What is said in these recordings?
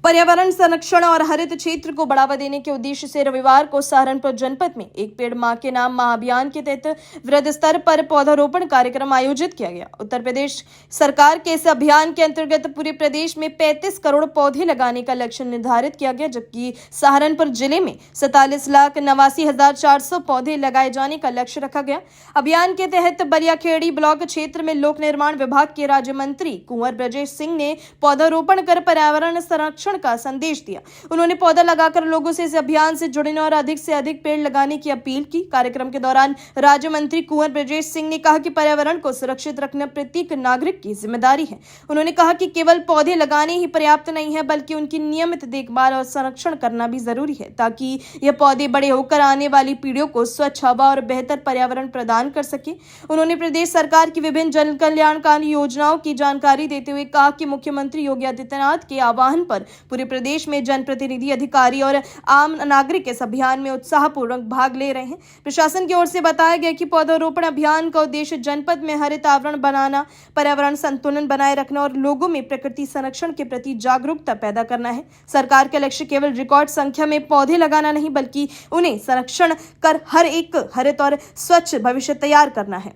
पर्यावरण संरक्षण और हरित क्षेत्र को बढ़ावा देने के उद्देश्य से रविवार को सहारनपुर जनपद में एक पेड़ मां के नाम महाअभियान के तहत वृहद स्तर पर पौधारोपण कार्यक्रम आयोजित किया गया। उत्तर प्रदेश सरकार के इस अभियान के अंतर्गत पूरे प्रदेश में 35 करोड़ पौधे लगाने का लक्ष्य निर्धारित किया गया, जबकि सहारनपुर जिले में 47,89,400 पौधे लगाए जाने का लक्ष्य रखा गया। अभियान के तहत बलियाखेड़ी ब्लॉक क्षेत्र में लोक निर्माण विभाग के राज्य मंत्री कुंवर ब्रजेश सिंह ने पौधारोपण कर पर्यावरण संरक्षण का संदेश दिया। उन्होंने पौधा लगाकर लोगों से इस अभियान से जुड़ने और अधिक से अधिक पेड़ लगाने की अपील की। कार्यक्रम के दौरान राज्य मंत्री कुंवर ब्रजेश सिंह ने कहा कि पर्यावरण को सुरक्षित रखना प्रत्येक नागरिक की जिम्मेदारी है। उन्होंने कहा कि केवल पौधे लगाने ही पर्याप्त नहीं है, बल्कि उनकी नियमित देखभाल और संरक्षण करना भी जरूरी है, ताकि ये पौधे बड़े होकर आने वाली पीढ़ियों को स्वच्छ हवा और बेहतर पर्यावरण प्रदान कर सके। उन्होंने प्रदेश सरकार की विभिन्न जन कल्याणकारी योजनाओं की जानकारी देते हुए कहा कि मुख्यमंत्री योगी आदित्यनाथ के आह्वान पर पूरे प्रदेश में जनप्रतिनिधि, अधिकारी और आम नागरिक इस अभियान में उत्साहपूर्वक भाग ले रहे हैं। प्रशासन की ओर से बताया गया कि पौधारोपण अभियान का उद्देश्य जनपद में हरित आवरण बनाना, पर्यावरण संतुलन बनाए रखना और लोगों में प्रकृति संरक्षण के प्रति जागरूकता पैदा करना है। सरकार का लक्ष्य केवल रिकॉर्ड संख्या में पौधे लगाना नहीं, बल्कि उन्हें संरक्षण कर हर एक हरित और स्वच्छ भविष्य तैयार करना है।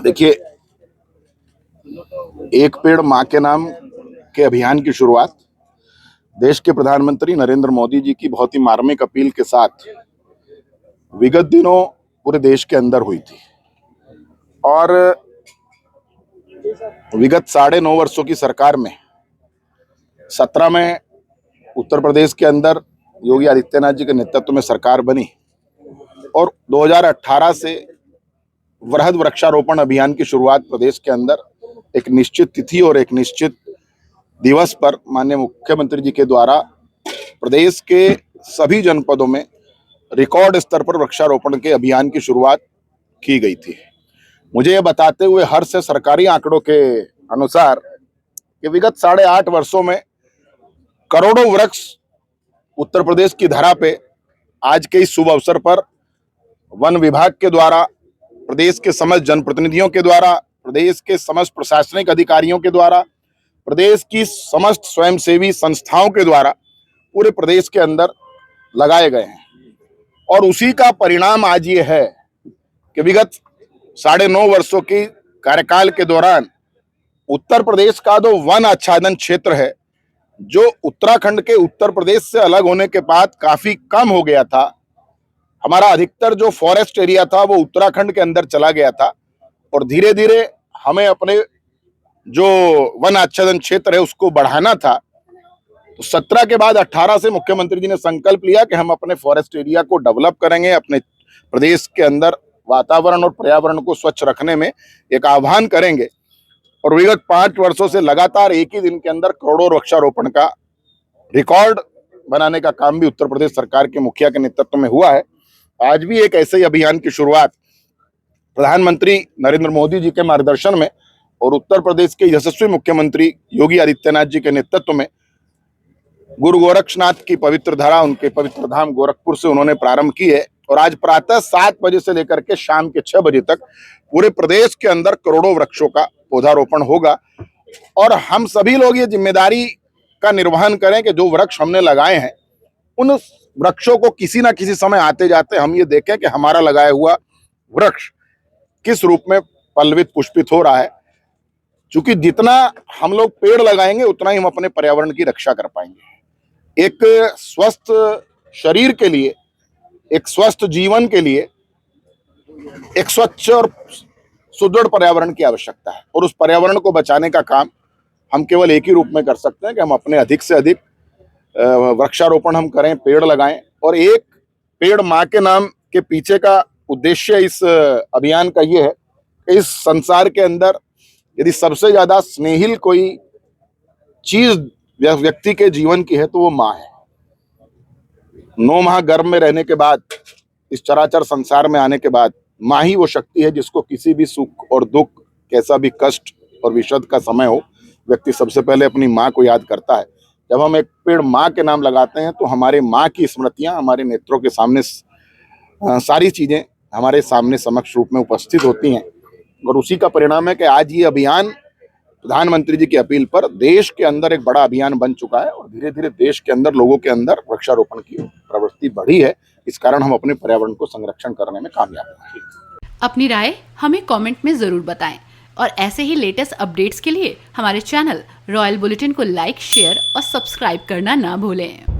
देखिए, एक पेड़ मां के नाम के अभियान की शुरुआत देश के प्रधानमंत्री नरेंद्र मोदी जी की बहुत ही मार्मिक अपील के साथ विगत दिनों पूरे देश के अंदर हुई थी और विगत 9.5 वर्षों की सरकार में 17 में उत्तर प्रदेश के अंदर योगी आदित्यनाथ जी के नेतृत्व में सरकार बनी और 2018 से वृहद वृक्षारोपण अभियान की शुरुआत प्रदेश के अंदर एक निश्चित तिथि और एक निश्चित दिवस पर माननीय मुख्यमंत्री जी के द्वारा प्रदेश के सभी जनपदों में रिकॉर्ड स्तर पर वृक्षारोपण के अभियान की शुरुआत की गई थी। मुझे यह बताते हुए हर्ष है, सरकारी आंकड़ों के अनुसार कि विगत 8.5 वर्षों में करोड़ों वृक्ष उत्तर प्रदेश की धरा पे आज के इस शुभ अवसर पर वन विभाग के द्वारा, प्रदेश के समस्त जनप्रतिनिधियों के द्वारा, प्रदेश के समस्त प्रशासनिक अधिकारियों के द्वारा, प्रदेश की समस्त स्वयंसेवी संस्थाओं के द्वारा पूरे प्रदेश के अंदर लगाए गए हैं और उसी का परिणाम आज ये है कि विगत 9.5 वर्षों की कार्यकाल के दौरान उत्तर प्रदेश का जो वन आच्छादन क्षेत्र है, जो उत्तराखंड के उत्तर प्रदेश से अलग होने के बाद काफी कम हो गया था, हमारा अधिकतर जो फॉरेस्ट एरिया था वो उत्तराखंड के अंदर चला गया था और धीरे धीरे हमें अपने जो वन आच्छादन क्षेत्र है उसको बढ़ाना था। तो 17 के बाद 18 से मुख्यमंत्री जी ने संकल्प लिया कि हम अपने फॉरेस्ट एरिया को डेवलप करेंगे, अपने प्रदेश के अंदर वातावरण और पर्यावरण को स्वच्छ रखने में एक आह्वान करेंगे और विगत 5 वर्षों से लगातार एक ही दिन के अंदर करोड़ों वृक्षारोपण का रिकॉर्ड बनाने का काम भी उत्तर प्रदेश सरकार के मुखिया के नेतृत्व में हुआ है। आज भी एक ऐसे ही अभियान की शुरुआत प्रधानमंत्री नरेंद्र मोदी जी के मार्गदर्शन में और उत्तर प्रदेश के यशस्वी मुख्यमंत्री योगी आदित्यनाथ जी के नेतृत्व में गुरु गोरक्षनाथ की पवित्र धरा, उनके पवित्र धाम गोरखपुर से उन्होंने प्रारंभ की है और आज प्रातः 7 बजे से लेकर के शाम के 6 बजे तक पूरे प्रदेश के अंदर करोड़ों वृक्षों का पौधारोपण होगा और हम सभी लोग ये जिम्मेदारी का निर्वहन करें कि जो वृक्ष हमने लगाए हैं उन वृक्षों को किसी ना किसी समय आते जाते हम ये देखें कि हमारा लगाया हुआ वृक्ष किस रूप में पल्लवित पुष्पित हो रहा है। क्योंकि जितना हम लोग पेड़ लगाएंगे उतना ही हम अपने पर्यावरण की रक्षा कर पाएंगे। एक स्वस्थ शरीर के लिए, एक स्वस्थ जीवन के लिए एक स्वच्छ और सुदृढ़ पर्यावरण की आवश्यकता है और उस पर्यावरण को बचाने का काम हम केवल एक ही रूप में कर सकते हैं कि हम अपने अधिक से अधिक वृक्षारोपण हम करें, पेड़ लगाएं। और एक पेड़ मां के नाम के पीछे का उद्देश्य इस अभियान का ये है कि इस संसार के अंदर यदि सबसे ज्यादा स्नेहिल कोई चीज व्यक्ति के जीवन की है तो वो माँ है। 9 माह गर्भ में रहने के बाद, इस चराचर संसार में आने के बाद माँ ही वो शक्ति है जिसको किसी भी सुख और दुख, कैसा भी कष्ट और विषद का समय हो, व्यक्ति सबसे पहले अपनी माँ को याद करता है। जब हम एक पेड़ माँ के नाम लगाते हैं तो हमारे माँ की स्मृतियाँ हमारे नेत्रों के सामने सारी चीजें हमारे सामने समक्ष रूप में उपस्थित होती हैं और उसी का परिणाम है कि आज ये अभियान प्रधानमंत्री जी की अपील पर देश के अंदर एक बड़ा अभियान बन चुका है और धीरे धीरे देश के अंदर लोगों के अंदर वृक्षारोपण की प्रवृत्ति बढ़ी है। इस कारण हम अपने पर्यावरण को संरक्षण करने में कामयाब हैं। अपनी राय हमें कमेंट में जरूर बताएं और ऐसे ही लेटेस्ट अपडेट्स के लिए हमारे चैनल रॉयल बुलेटिन को लाइक, शेयर और सब्सक्राइब करना ना भूलें।